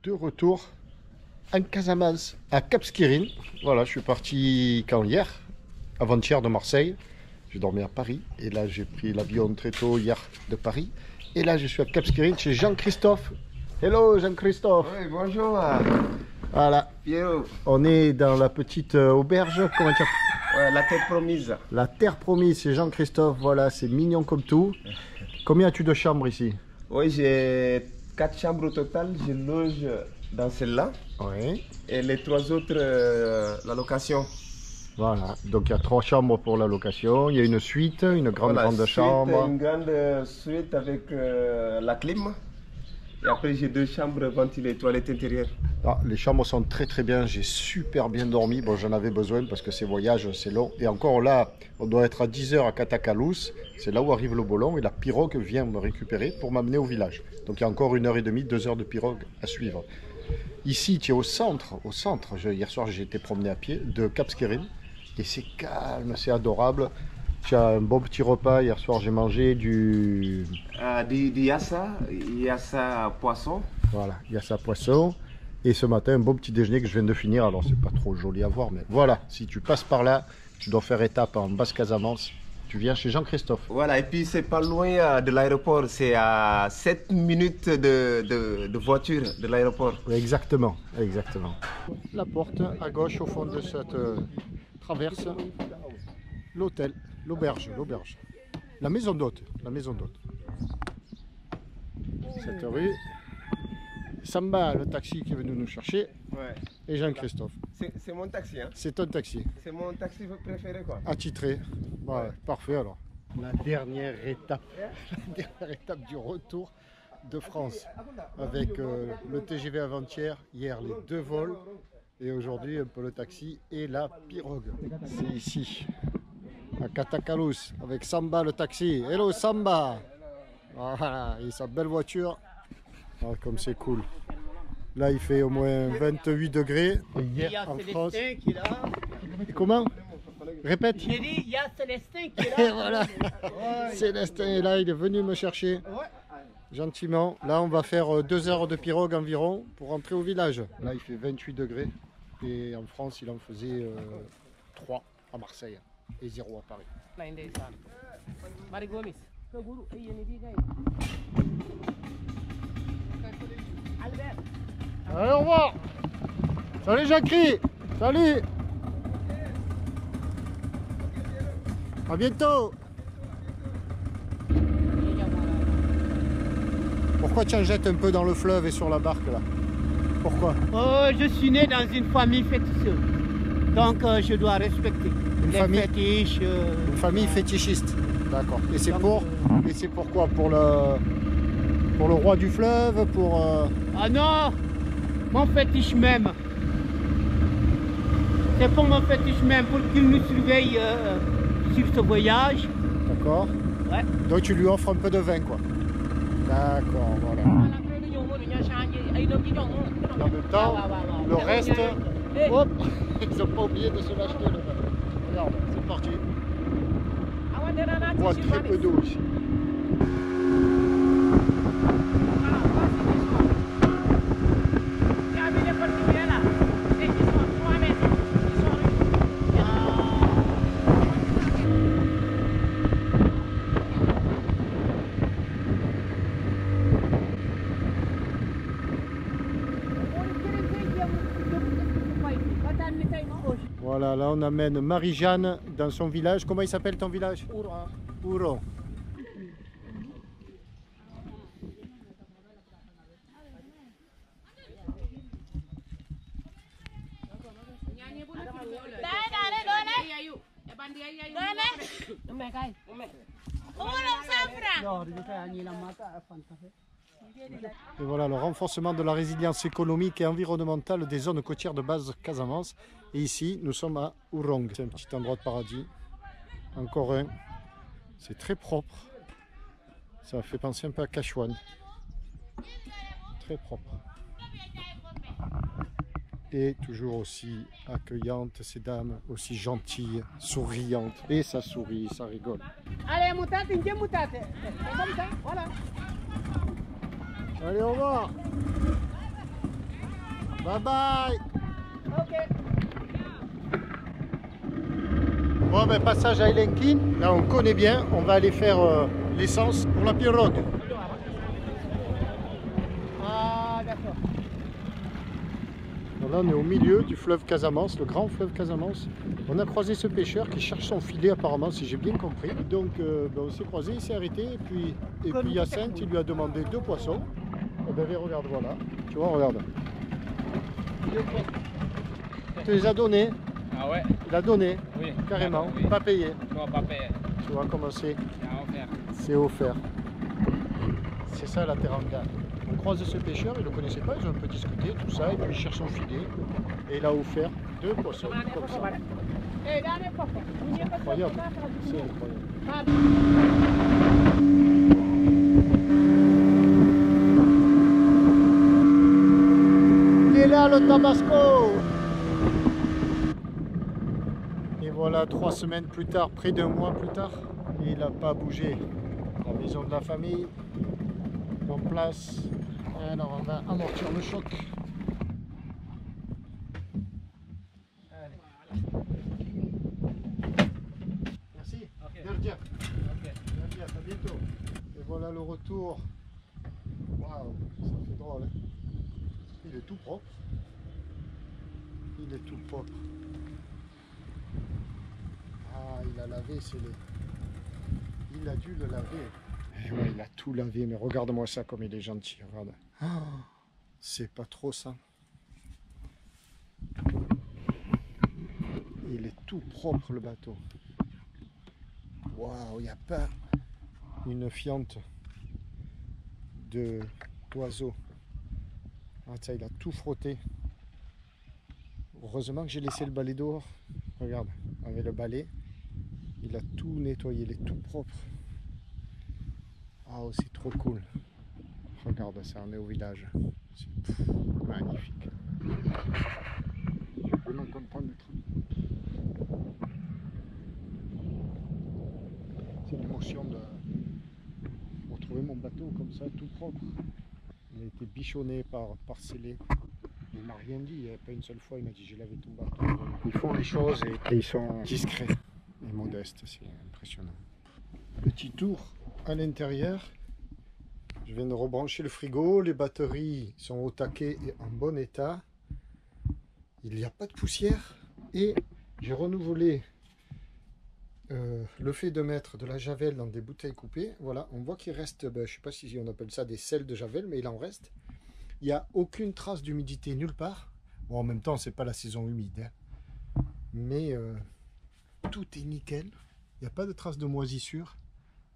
de retour en Casamance, à Cap Skirring. Voilà, je suis parti quand hier, avant-hier de Marseille. J'ai dormi à Paris et là j'ai pris l'avion très tôt hier de Paris. Et là je suis à Cap Skirring chez Jean-Christophe. Hello Jean-Christophe. Oui, bonjour. Voilà. Pierrot. On est dans la petite auberge, comment dire? Ouais, la terre promise. La terre promise, c'est Jean-Christophe. Voilà, c'est mignon comme tout. Combien as-tu de chambres ici? Oui, j'ai 4 chambres au total. Je loge dans celle-là. Oui. Et les 3 autres, la location. Voilà, donc il y a 3 chambres pour la location. Il y a une suite, une grande chambre. Une grande suite avec la clim. Et après, j'ai 2 chambres ventilées, toilettes intérieures. Ah, les chambres sont très bien, j'ai super bien dormi. Bon, j'en avais besoin parce que ces voyages, c'est long. Et encore là, on doit être à 10 h à Catacalousse. C'est là où arrive le bolon et la pirogue vient me récupérer pour m'amener au village. Donc il y a encore 1h30, 2 heures de pirogue à suivre. Ici, tu es au centre. Hier soir, j'ai été promener à pied de Cap Skirring. Et c'est calme, c'est adorable. Tu as un bon petit repas. Hier soir, j'ai mangé du yassa poisson. Voilà, yassa poisson. Et ce matin, un bon petit déjeuner que je viens de finir. Alors, c'est pas trop joli à voir, mais voilà. Si tu passes par là, tu dois faire étape en Basse-Casamance. Tu viens chez Jean-Christophe. Voilà, et puis c'est pas loin de l'aéroport. C'est à 7 minutes de voiture de l'aéroport. Exactement. La porte à gauche, au fond de cette traverse, l'hôtel, l'auberge, la maison d'hôte, Cette rue, Samba, le taxi qui est venu nous chercher, ouais. Et Jean-Christophe. C'est mon taxi, hein? C'est ton taxi. C'est mon taxi préféré, quoi. Attitré. Ouais, parfait alors. La dernière étape du retour de France, avec le TGV avant-hier, hier les 2 vols, et aujourd'hui un peu le taxi et la pirogue. C'est ici, à Catacalousse, avec Samba le taxi. Hello Samba! Voilà, et sa belle voiture. Ah, comme c'est cool. Là il fait au moins 28 degrés. Hier en France. Qui est là. Comment? Répète. J'ai dit, il y a Célestin qui est là. Et voilà. Célestin est là, il est venu me chercher. Gentiment. Là on va faire 2 heures de pirogue environ pour rentrer au village. Là il fait 28 degrés. Et en France il en faisait 3 à Marseille et 0 à Paris. Allez, au revoir. Salut Jacques. Salut. À bientôt. Pourquoi tu en jettes un peu dans le fleuve et sur la barque là? Pourquoi? Oh, je suis né dans une famille féticheuse. Donc je dois respecter les fétiches. Une famille fétichiste. D'accord. Et c'est pourquoi? Pour le roi du fleuve, pour... Ah non, mon fétiche même. C'est pour mon fétiche même, pour qu'il nous surveille sur ce voyage. D'accord. Ouais. Donc tu lui offres un peu de vin, quoi. D'accord, voilà. Et en même temps, le reste, hop, ils n'ont pas oublié de se l'acheter le vin. Regarde, c'est parti. On voit très peu d'eau ici. Voilà, là on amène Marie-Jeanne dans son village. Comment il s'appelle ton village? Ouron. Et voilà le renforcement de la résilience économique et environnementale des zones côtières de Basse-Casamance. Et ici, nous sommes à Ouron. C'est un petit endroit de paradis. Encore un. C'est très propre. Ça fait penser un peu à Cachouane. Très propre. Et toujours aussi accueillante, ces dames, aussi gentilles, souriantes. Et ça sourit, ça rigole. Allez, moutate, une moutate. C'est comme ça, voilà. Allez, au revoir. Bye bye. Ok. Bon ben passage à Elenkin, là on connaît bien, on va aller faire l'essence pour la pirogue. Ah, d'accord. Donc là on est au milieu du fleuve Casamance, le grand fleuve Casamance. On a croisé ce pêcheur qui cherche son filet apparemment, si j'ai bien compris. Donc ben, on s'est croisé, il s'est arrêté et puis Hyacinthe il lui a demandé 2 poissons. Et ben regarde, voilà, tu vois, regarde. Tu les as donnés? Ah ouais? Il a donné, Oui. carrément, Oui. pas payé. Non, pas payé. Tu vois comment c'est? À offert. C'est offert. C'est ça la teranga. On croise ce pêcheur, il ne le connaissait pas, ils ont un peu discuté, tout ça, et puis il cherche son filet. Et il a offert 2 poissons comme ça. Incroyable, c'est incroyable. Il est là le Tabasco! Et voilà, 3 semaines plus tard, près d'1 mois plus tard, et il n'a pas bougé. La maison de la famille, en place. Alors on va amortir le choc. Allez. Merci. Ok. Gardien. Ok. Gardien, à bientôt. Et voilà le retour. Waouh, ça fait drôle. Hein. Il est tout propre. Il est tout propre. Ah, il a lavé, c'est les... Il a dû le laver. Et ouais, il a tout lavé, mais regarde-moi ça comme il est gentil, regarde. Oh, c'est pas trop ça. Il est tout propre le bateau. Waouh, il n'y a pas une fiente d'oiseau. Ah, ça, il a tout frotté. Heureusement que j'ai laissé le balai dehors. Regarde, avec le balai, il a tout nettoyé, il est tout propre. Ah, oh, c'est trop cool. Regarde ça, on est au village. C'est magnifique. Je suis vraiment content d'être. C'est l'émotion de retrouver mon bateau comme ça, tout propre. Il a été bichonné par Scellé. Il m'a rien dit, il n'y avait pas une seule fois, il m'a dit j'ai lavé ton bateau. Ils font les choses et ils sont discrets et modestes, c'est impressionnant. Petit tour à l'intérieur. Je viens de rebrancher le frigo, les batteries sont au taquet et en bon état. Il n'y a pas de poussière et j'ai renouvelé le fait de mettre de la javel dans des bouteilles coupées. Voilà, on voit qu'il reste, ben, je ne sais pas si on appelle ça des sels de javel, mais il en reste. Il n'y a aucune trace d'humidité nulle part. Bon, en même temps, c'est pas la saison humide, hein. Mais tout est nickel. Il n'y a pas de trace de moisissure,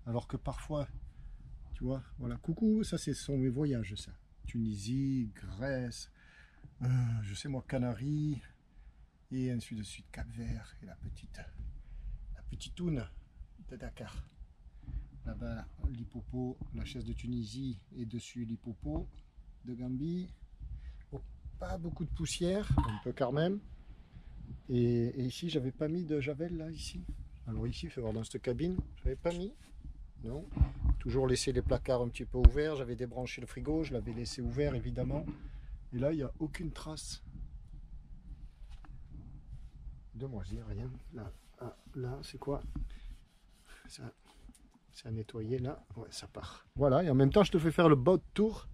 alors que parfois, tu vois, voilà, coucou, ça ce sont mes voyages, ça. Tunisie, Grèce, je sais moi, Canaries, et ainsi de suite, Cap-Vert, et la petite toune de Dakar. Là-bas, l'hippopo, la chaise de Tunisie, et dessus l'hippopo de Gambie. Oh, pas beaucoup de poussière, un peu quand même. Et ici, j'avais pas mis de javel, là, ici. Alors ici, il faut voir dans cette cabine, j'avais pas mis. Non. Toujours laissé les placards un petit peu ouverts. J'avais débranché le frigo, je l'avais laissé ouvert, évidemment. Et là, il n'y a aucune trace de moisir, rien. Là, ah, là c'est quoi ça? C'est à nettoyer, là. Ouais, ça part. Voilà, et en même temps, je te fais faire le boat tour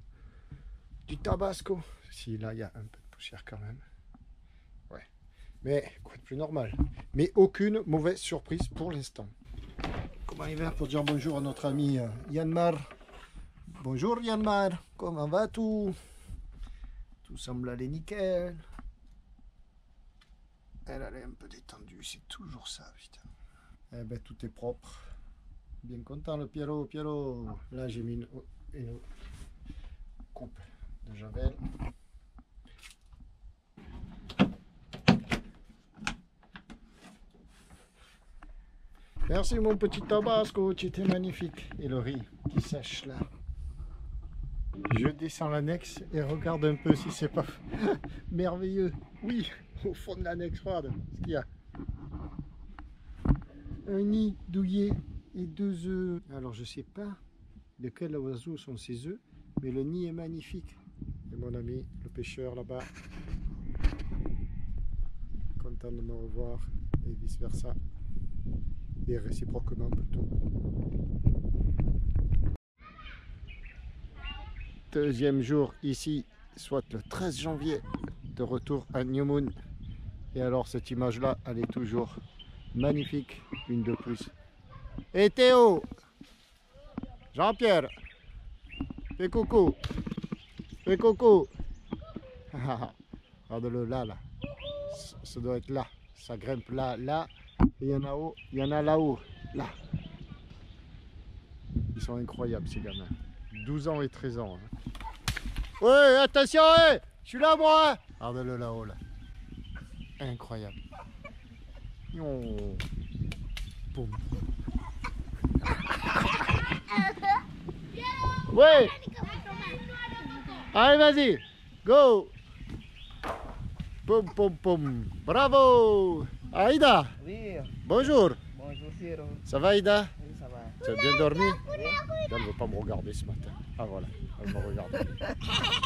du Tabasco. Si, là, il y a un peu de poussière quand même. Ouais. Mais, quoi de plus normal. Mais aucune mauvaise surprise pour l'instant. Comment il va pour dire bonjour à notre ami Yanmar. Bonjour Yanmar, comment va tout? Tout semble aller nickel. Elle est un peu détendue, c'est toujours ça, putain. Eh ben tout est propre. Bien content le Pierrot, Pierrot. Là j'ai mis une coupe de javel. Merci mon petit Tabasco, tu étais magnifique. Et le riz qui sèche là. Je descends l'annexe et regarde un peu si c'est pas merveilleux. Oui, au fond de l'annexe, regarde ce qu'il y a. Un nid douillet et 2 œufs. Alors je sais pas de quel oiseau sont ces œufs, mais le nid est magnifique. Et mon ami, le pêcheurs là-bas. Content de me revoir et vice versa. Et réciproquement plutôt. Deuxième jour ici, soit le 13 janvier, de retour à New Moon. Et alors cette image là, elle est toujours magnifique, une de plus. Et Théo, Jean-Pierre, fais coucou, fais coucou. Regarde-le là, là. Ça doit être là, ça grimpe là, là. Et il y en a haut, il y en a là-haut, là. Ils sont incroyables ces gamins. 12 ans et 13 ans. Hein. Ouais, attention, ouais, je suis là moi. Regarde-le là-haut, là. Incroyable. Oh. Boum. Ouais. Allez, vas-y. Go. Poum, poum, poum. Bravo. Aïda. Oui, Bonjour. bonjour Pierrot. Ça va, Aïda? Oui, ça va. Tu as bien dormi? Elle ne veut pas me regarder ce matin. Ah voilà, elle me regarde.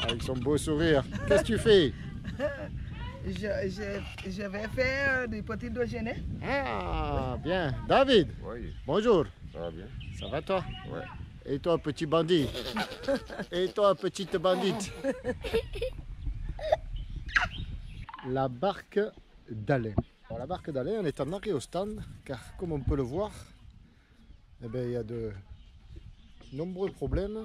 Avec son beau sourire. Qu'est-ce que tu fais? Je vais faire des petits déjeuners. Ah, bien. David, Oui, bonjour. ça va bien. Ça va toi? Ouais. Et toi, petit bandit? Et toi, petite bandite? La barque d'Alain. Alors, la barque d'Alain, on est en arrêt au stand, car comme on peut le voir, eh bien, il y a de nombreux problèmes.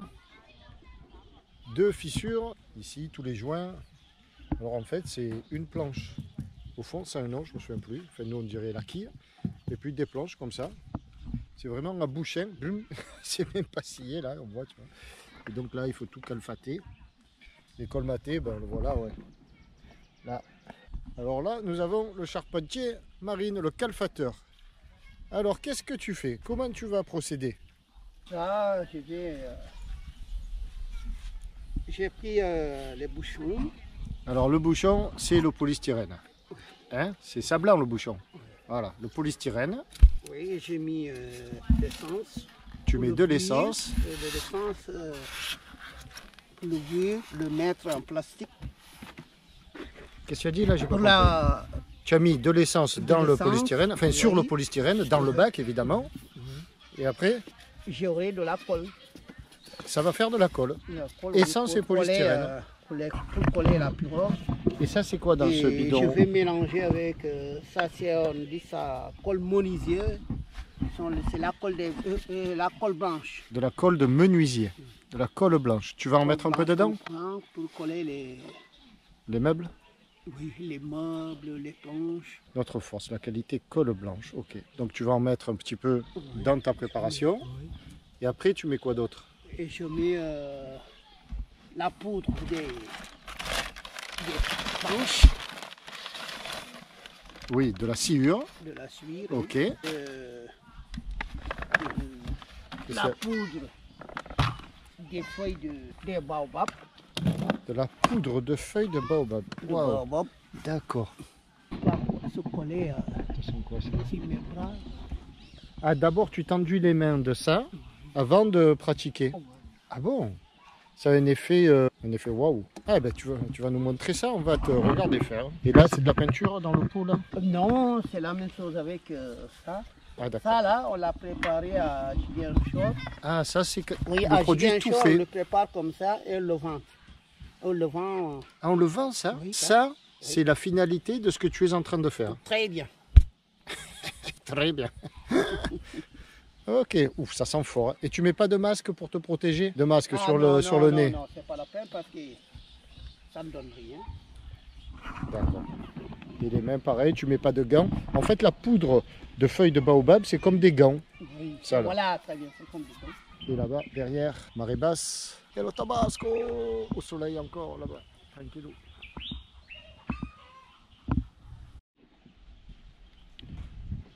2 fissures, ici, tous les joints. Alors en fait, c'est une planche. Au fond, c'est un nom, je ne me souviens plus. Enfin, nous, on dirait la quille. Et puis des planches comme ça. C'est vraiment un bouchin. C'est même pas scié, là, on voit, tu vois. Et donc là, il faut tout calfater. Et colmater, ben voilà, ouais. Là. Alors là, nous avons le charpentier marine, le calfateur. Alors, qu'est-ce que tu fais? Comment tu vas procéder? Ça, j'ai pris les bouchons. Alors, le bouchon, c'est le polystyrène. Hein? C'est ça blanc, le bouchon. Voilà, le polystyrène. Oui, j'ai mis l'essence. Tu mets de l'essence. De l'essence pour l'ouvrir, le mettre en plastique. Qu'est-ce que tu as dit là? J'ai pas Pour compris. la... Tu as mis de l'essence dans le l'essence, polystyrène, enfin sur le oui. polystyrène, dans le bac évidemment. Et après, J'aurai de la colle. ça va faire de la colle. La colle, Essence oui, et polystyrène. pour coller la pirogue. Et ça, c'est quoi dans Et ce bidon? je vais mélanger avec ça, on dit ça, colle menuisier. C'est la colle, la colle blanche. De la colle de menuisier, de la colle blanche. Tu vas en mettre un peu dedans? Pour coller Les meubles? oui, les meubles, les planches. Notre force, la qualité colle blanche. Ok. Donc tu vas en mettre un petit peu dans ta préparation. Oui. Et après, tu mets quoi d'autre? Et je mets la poudre des planches, Oui, de la sciure. de la suire. Ok. La ça poudre des feuilles de baobab. De la poudre de feuilles de baobab. De Waouh. baobab. D'accord. Là, pour se coller Ça sent quoi, ça? sur mes bras. Ah, d'abord, tu t'enduis les mains de ça avant de pratiquer. Oh, ouais. Ah bon? Ça a un effet waouh. Ah ben tu vas nous montrer ça, on va te regarder faire. Et là, c'est de la peinture dans le pot là? Non, c'est la même chose avec ça. Ah d'accord. Ça là, on l'a préparé à Julien Chaud. Ah ça c'est Oui, le à produit Julien tout Chaud, on fait. le prépare comme ça et on le vend. On le vend Ah, on le vend ça? Oui, Ça, c'est la finalité de ce que tu es en train de faire. très bien. Très bien. Ok, ouf, ça sent fort. Et tu mets pas de masque pour te protéger? De masque Ah, sur non, le, sur le nez? Non, c'est pas la peine parce que ça ne donne rien. D'accord. Et les mains, pareil, tu mets pas de gants. En fait, la poudre de feuilles de baobab, c'est comme des gants. Oui, Ça, là. voilà, très bien, c'est comme ça. Et là-bas, derrière, marée basse. Et le tabasco au soleil encore, là-bas. Tranquillou.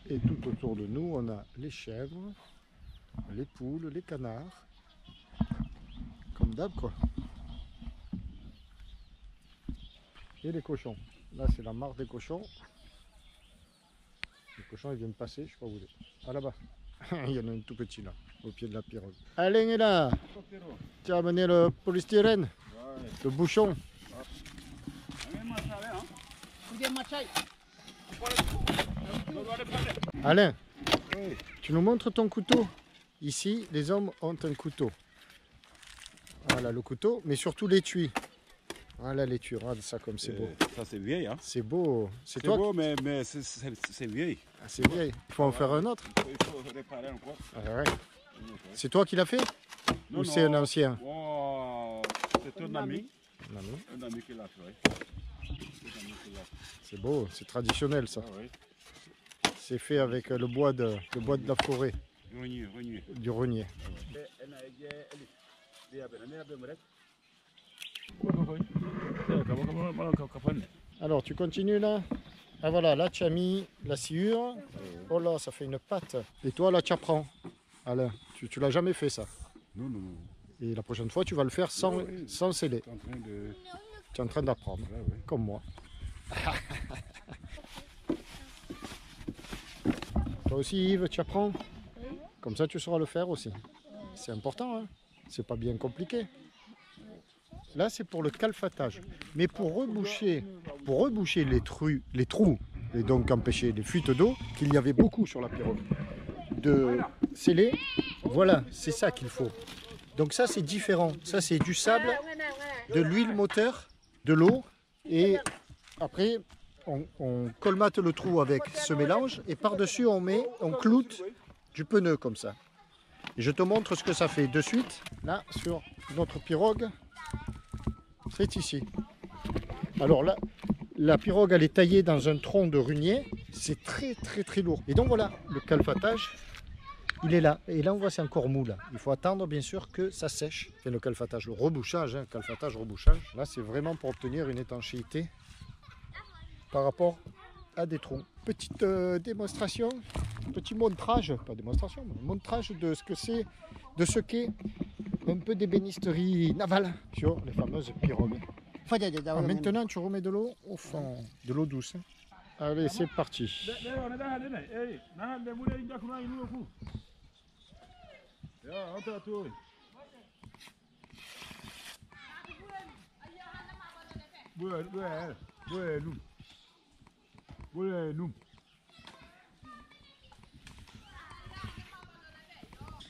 Et tout autour de nous, on a les chèvres, les poules, les canards. Comme d'hab, quoi. Et les cochons. Là, c'est la mare des cochons. Les cochons, ils viennent passer, je sais pas où il est. Ah, là-bas. Il y en a un tout petit, là, au pied de la pirogue. Alain est là. Tu as amené le polystyrène, le bouchon. Alain, tu nous montres ton couteau. Ici, les hommes ont un couteau. Voilà le couteau, mais surtout l'étui. Voilà l'étui, regarde ça comme c'est beau. Ça c'est vieil, hein. C'est beau. C'est C'est toi beau, mais c'est vieil. Ah, c'est vieil. Il faut en faire un autre. Il faut réparer encore. Ah, ouais. C'est toi qui l'as fait? Non, Ou c'est un ancien? Oh, c'est un ami. Un ami. Un ami qui l'a fait. C'est beau, c'est traditionnel ça. Ah, oui. C'est fait avec le bois de la forêt, Renier. du renier. Alors tu continues là? Ah voilà, là tu as mis la sciure. Oh là, ça fait une pâte. Et toi là tu apprends. Alain, tu l'as jamais fait ça. Non. Et la prochaine fois tu vas le faire sans, sans sceller. En train de... Tu es en train d'apprendre, comme moi. Toi aussi Yves, tu apprends? Comme ça tu sauras le faire aussi. C'est important, hein? C'est pas bien compliqué. Là c'est pour le calfatage. Mais pour reboucher les trous et donc empêcher les fuites d'eau, qu'il y avait beaucoup sur la pirogue, de sceller, voilà, c'est ça qu'il faut. Donc ça c'est différent. Ça c'est du sable, de l'huile moteur, de l'eau et après on colmate le trou avec ce mélange et par-dessus on cloute du pneu comme ça. Et je te montre ce que ça fait de suite, là sur notre pirogue, c'est ici. Alors là, la pirogue elle est taillée dans un tronc de runier, c'est très lourd. Et donc voilà, le calfatage, il est là. Et là on voit c'est encore mou là. Il faut attendre bien sûr que ça sèche. C'est le calfatage, le rebouchage, hein, calfatage, rebouchage. Là c'est vraiment pour obtenir une étanchéité par rapport à des trous. Petite démonstration, petit montrage, pas démonstration, mais montrage de ce que c'est, de ce qu'est un peu d'ébénisterie navale sur les fameuses pirogues. Ah, maintenant tu remets de l'eau au fond, de l'eau douce. Allez, c'est parti.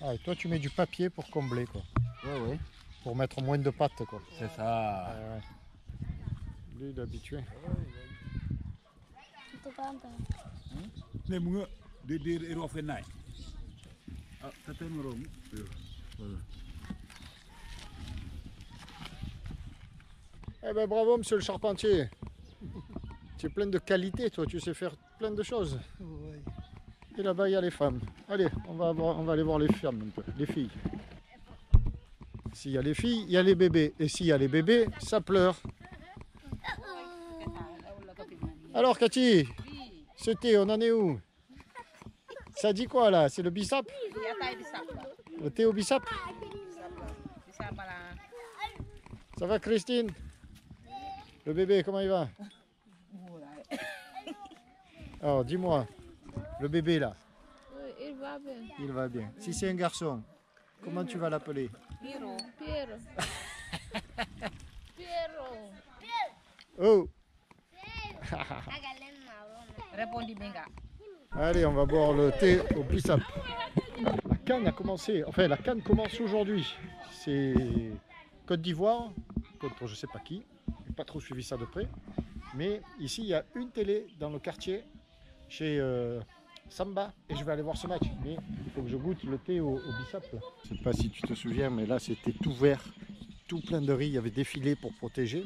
Ah, et toi tu mets du papier pour combler quoi. Ouais. Pour mettre moins de pâtes quoi. C'est ça. Ah, ouais. Lui il est habitué. Eh ben bravo monsieur le charpentier. Tu es plein de qualité toi, tu sais faire plein de choses. Ouais. Et là-bas il y a les femmes. Allez, on va aller voir les femmes un peu, les filles. S'il y a les filles, il y a les bébés. Et s'il y a les bébés, ça pleure. Alors Cathy, ce thé, on en est où? Ça dit quoi là? C'est le bissap? Le thé au bissap? Ça va Christine? Le bébé, comment il va? Alors dis-moi, le bébé là? Il va bien. Il va bien. Si c'est un garçon, comment tu vas l'appeler? Piero. Oh! Allez, on va boire le thé au bissap. La canne a commencé, enfin la canne commence aujourd'hui. C'est Côte d'Ivoire, contre je sais pas qui. Je n'ai pas trop suivi ça de près. Mais ici, il y a une télé dans le quartier, chez Samba. Et je vais aller voir ce match. Mais il faut que je goûte le thé au bissap. Là. Je ne sais pas si tu te souviens, mais là c'était tout vert, tout plein de riz. Il y avait des filets pour protéger,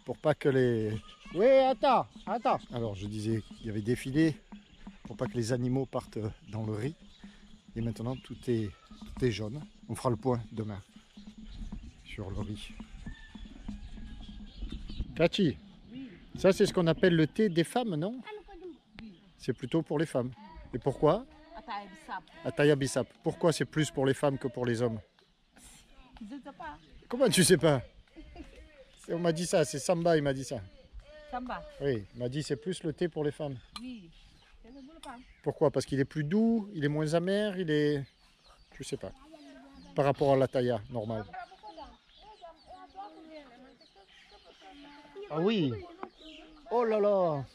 pour pas que les... Oui, attends. Alors je disais, il y avait des filets pour pas que les animaux partent dans le riz. Et maintenant tout est jaune. On fera le point demain sur le riz. Cathy, ça c'est ce qu'on appelle le thé des femmes, non? C'est plutôt pour les femmes. Et pourquoi? Ataya Bissap. Pourquoi c'est plus pour les femmes que pour les hommes? Je ne sais pas. Comment tu sais pas? On m'a dit ça, c'est Samba, il m'a dit ça. Samba. Oui, il m'a dit c'est plus le thé pour les femmes. Oui. C'est pour les femmes. Pourquoi? Parce qu'il est plus doux, il est moins amer, il est... Je sais pas. Par rapport à l'Ataya normale. Ah oui. Oh là là.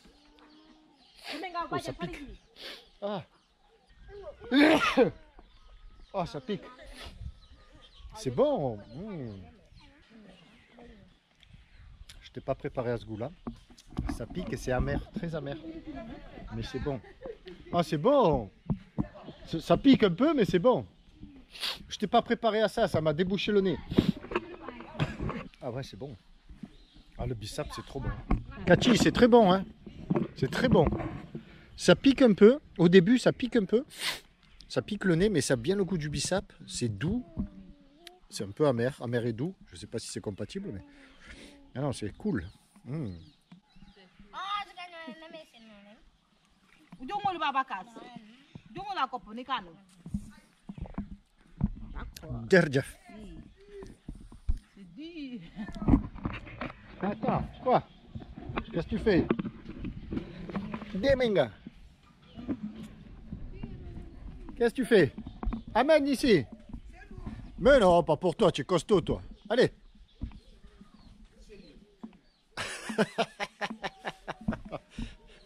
Oh, ça pique. Ah. Oh, ça pique. C'est bon. Je t'ai pas préparé à ce goût-là. Ça pique et c'est amer, très amer. Mais c'est bon. Ah, c'est bon. Ça pique un peu, mais c'est bon. Je t'ai pas préparé à ça, ça m'a débouché le nez. Ah ouais, c'est bon. Ah, le bissap, c'est trop bon. Cathy, c'est très bon, hein. C'est très bon. Ça pique un peu. Au début, ça pique un peu. Ça pique le nez, mais ça a bien le goût du bissap. C'est doux. C'est un peu amer. Amer et doux. Je sais pas si c'est compatible, mais... Ah non, c'est cool. Derjaf. Attends, quoi? Qu'est-ce que tu fais? Demenga. Qu'est-ce que tu fais? Amène ici. Mais non, pas pour toi, tu es costaud toi. Allez.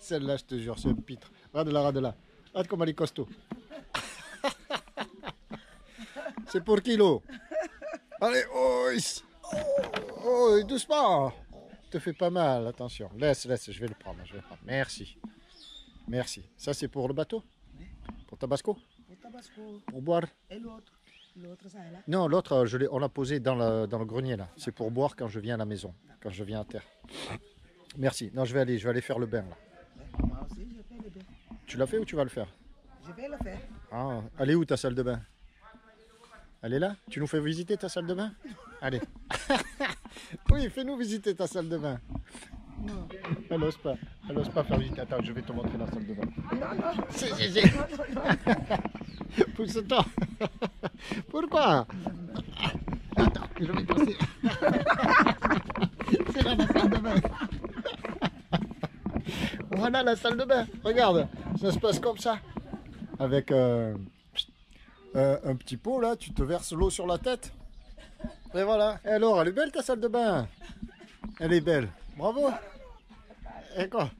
Celle-là, je te jure, c'est un pitre. Regarde-la, regarde-la. Regarde comme elle est costaud. C'est pour kilo. Allez, oh, oh, doucement. Te fais pas mal, attention. Laisse, je vais le prendre, Merci. Merci. Ça, c'est pour le bateau? Pour Tabasco? Pour Tabasco. Pour boire? Et l'autre? L'autre, ça est là? Non, l'autre, on l'a posé dans le grenier, là. C'est pour boire quand je viens à la maison, quand je viens à terre. Merci. Non, je vais aller faire le bain, là. Moi aussi, je fais le bain. Tu l'as fait ou tu vas le faire? Je vais le faire. Ah, elle est où ta salle de bain? Elle est là? Tu nous fais visiter ta salle de bain? Allez. Oui, fais-nous visiter ta salle de bain. Non. Elle n'ose pas. Elle n'ose pas faire visiter. Attends, je vais te montrer la salle de bain. Non, non. Pousse-toi. Pourquoi? Attends, je vais passer. C'est là la salle de bain. Voilà la salle de bain. Regarde, ça se passe comme ça. Avec un petit pot là, tu te verses l'eau sur la tête. Et voilà. Et alors, elle est belle ta salle de bain? Elle est belle. Bravo. Et quoi?